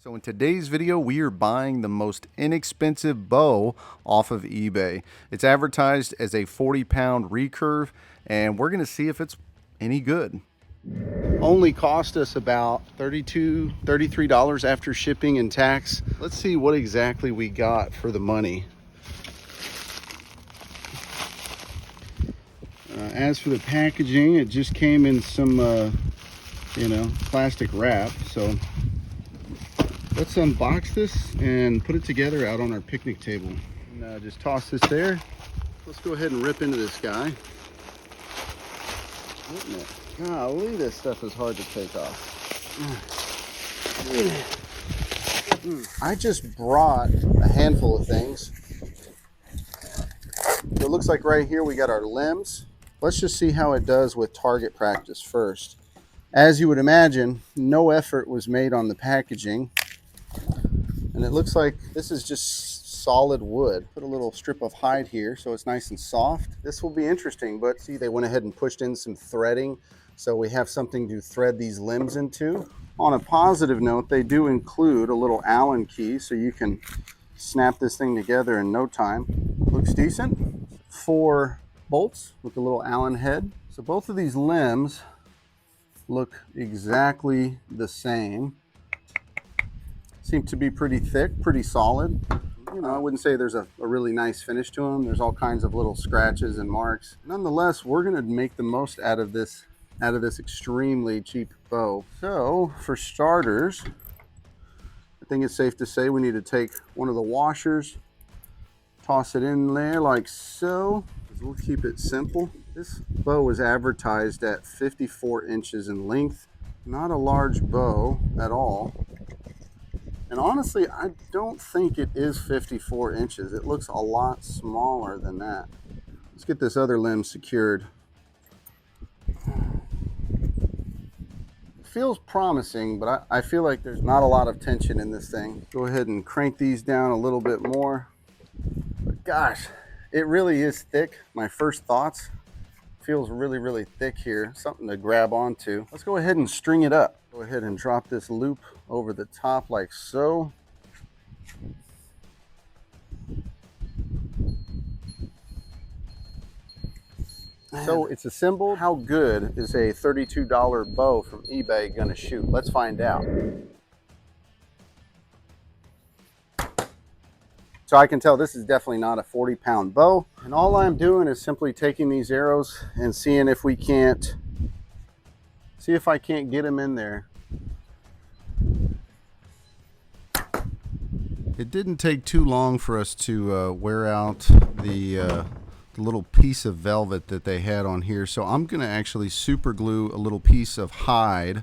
So in today's video, we are buying the most inexpensive bow off of eBay. It's advertised as a 40-pound recurve, and we're gonna see if it's any good. Only cost us about $33 after shipping and tax. Let's see what exactly we got for the money. As for the packaging, it just came in some, plastic wrap. So let's unbox this and put it together out on our picnic table. And, just toss this there. Let's go ahead and rip into this guy. Golly, this stuff is hard to take off. I just brought a handful of things. It looks like right here we got our limbs. Let's just see how it does with target practice first. As you would imagine, no effort was made on the packaging. And it looks like this is just solid wood. Put a little strip of hide here so it's nice and soft. This will be interesting, but see, they went ahead and pushed in some threading. So we have something to thread these limbs into. On a positive note, they do include a little Allen key so you can snap this thing together in no time. Looks decent. 4 bolts with a little Allen head. So both of these limbs look exactly the same. Seem to be pretty thick, pretty solid. You know, I wouldn't say there's a really nice finish to them. There's all kinds of little scratches and marks. Nonetheless, we're gonna make the most out of this extremely cheap bow. So for starters, I think it's safe to say we need to take one of the washers, toss it in there like so. We'll keep it simple. This bow is advertised at 54 inches in length. Not a large bow at all. And honestly, I don't think it is 54 inches. It looks a lot smaller than that. Let's get this other limb secured. It feels promising, but I feel like there's not a lot of tension in this thing. Go ahead and crank these down a little bit more. But gosh, it really is thick. My first thoughts, feels really, really thick here. Something to grab onto. Let's go ahead and string it up. Go ahead and drop this loop over the top like so. So it's assembled. How good is a $32 bow from eBay gonna shoot? Let's find out. So I can tell this is definitely not a 40-pound bow. And all I'm doing is simply taking these arrows and seeing if I can't get them in there. It didn't take too long for us to wear out the little piece of velvet that they had on here. So I'm gonna actually super glue a little piece of hide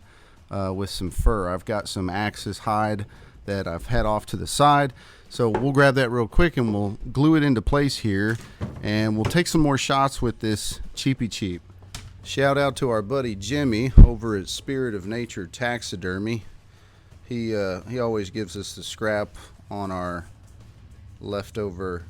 with some fur. I've got some axis hide that I've had off to the side. So we'll grab that real quick and we'll glue it into place here, and we'll take some more shots with this cheapy cheap. Shout out to our buddy Jimmy over at Spirit of Nature Taxidermy. He always gives us the scrap on our leftover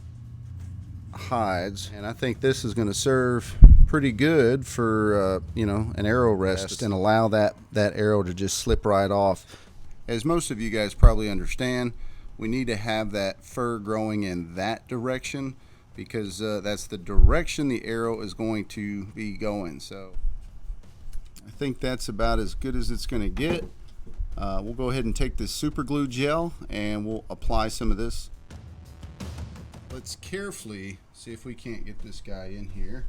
hides, and I think this is going to serve pretty good for an arrow rest and allow that arrow to just slip right off. As most of you guys probably understand, we need to have that fur growing in that direction because that's the direction the arrow is going to be going. So I think that's about as good as it's going to get. We'll go ahead and take this super glue gel and we'll apply some of this. Let's carefully see if we can't get this guy in here.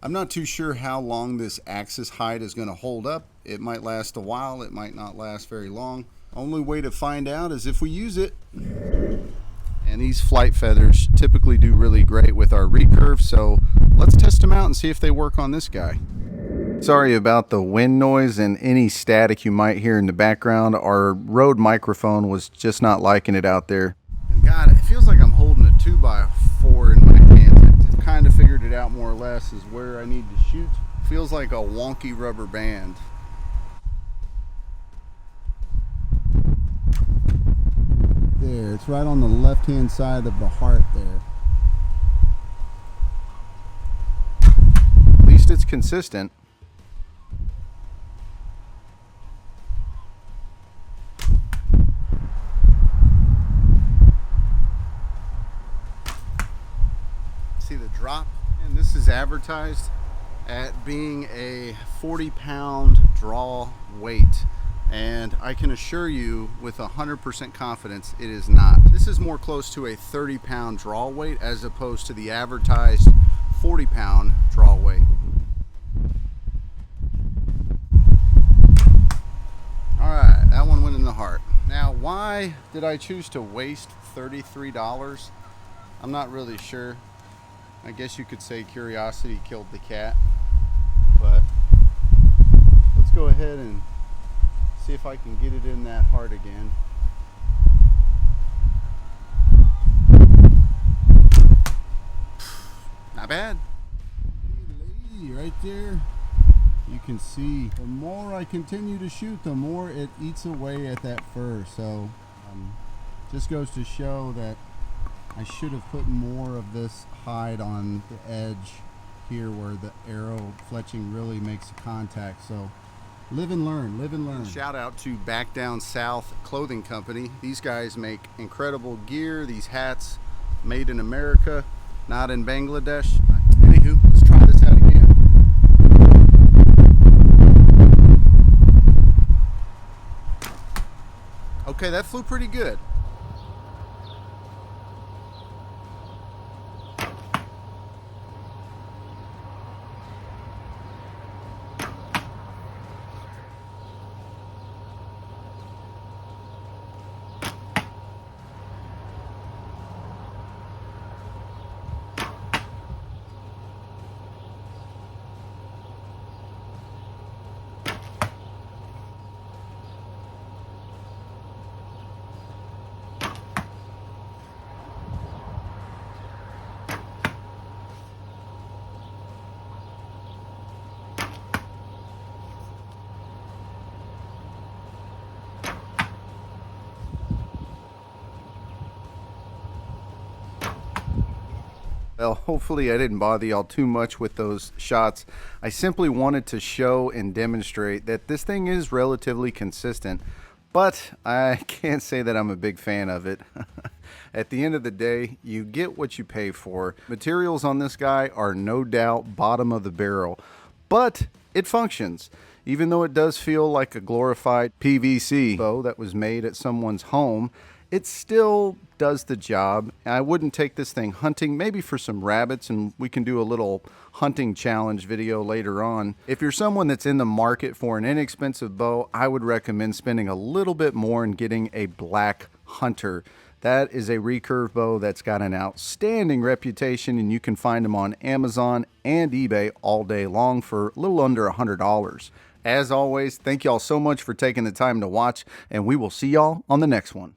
I'm not too sure how long this axis hide is going to hold up. It might last a while, it might not last very long. Only way to find out is if we use it. And these flight feathers typically do really great with our recurve, so let's test them out and see if they work on this guy. Sorry about the wind noise and any static you might hear in the background. Our Rode microphone was just not liking it out there. God, it feels like I'm holding a 2x4 in my hands. I kind of figured it out more or less is where I need to shoot. Feels like a wonky rubber band. There, it's right on the left hand side of the heart there. consistent. See the drop? And this is advertised at being a 40-pound draw weight, and I can assure you with 100% confidence it is not. This is more close to a 30-pound draw weight as opposed to the advertised 40-pound draw weight. Alright, that one went in the heart. Now, why did I choose to waste $33? I'm not really sure. I guess you could say curiosity killed the cat. But let's go ahead and see if I can get it in that heart again. Not bad. Lady right there. You can see the more I continue to shoot, the more it eats away at that fur. So just goes to show that I should have put more of this hide on the edge here where the arrow fletching really makes contact. So live and learn, live and learn. Shout out to Back Down South Clothing Company. These guys make incredible gear. These hats made in America, not in Bangladesh. Anywho, let's try this out again. Okay, that flew pretty good. Well, hopefully I didn't bother y'all too much with those shots. I simply wanted to show and demonstrate that this thing is relatively consistent, but I can't say that I'm a big fan of it. At the end of the day, you get what you pay for. Materials on this guy are no doubt bottom of the barrel, but it functions. Even though it does feel like a glorified PVC bow that was made at someone's home, it still does the job. I wouldn't take this thing hunting, maybe for some rabbits, and we can do a little hunting challenge video later on. If you're someone that's in the market for an inexpensive bow, I would recommend spending a little bit more and getting a Black Hunter. That is a recurve bow that's got an outstanding reputation, and you can find them on Amazon and eBay all day long for a little under $100. As always, thank y'all so much for taking the time to watch, and we will see y'all on the next one.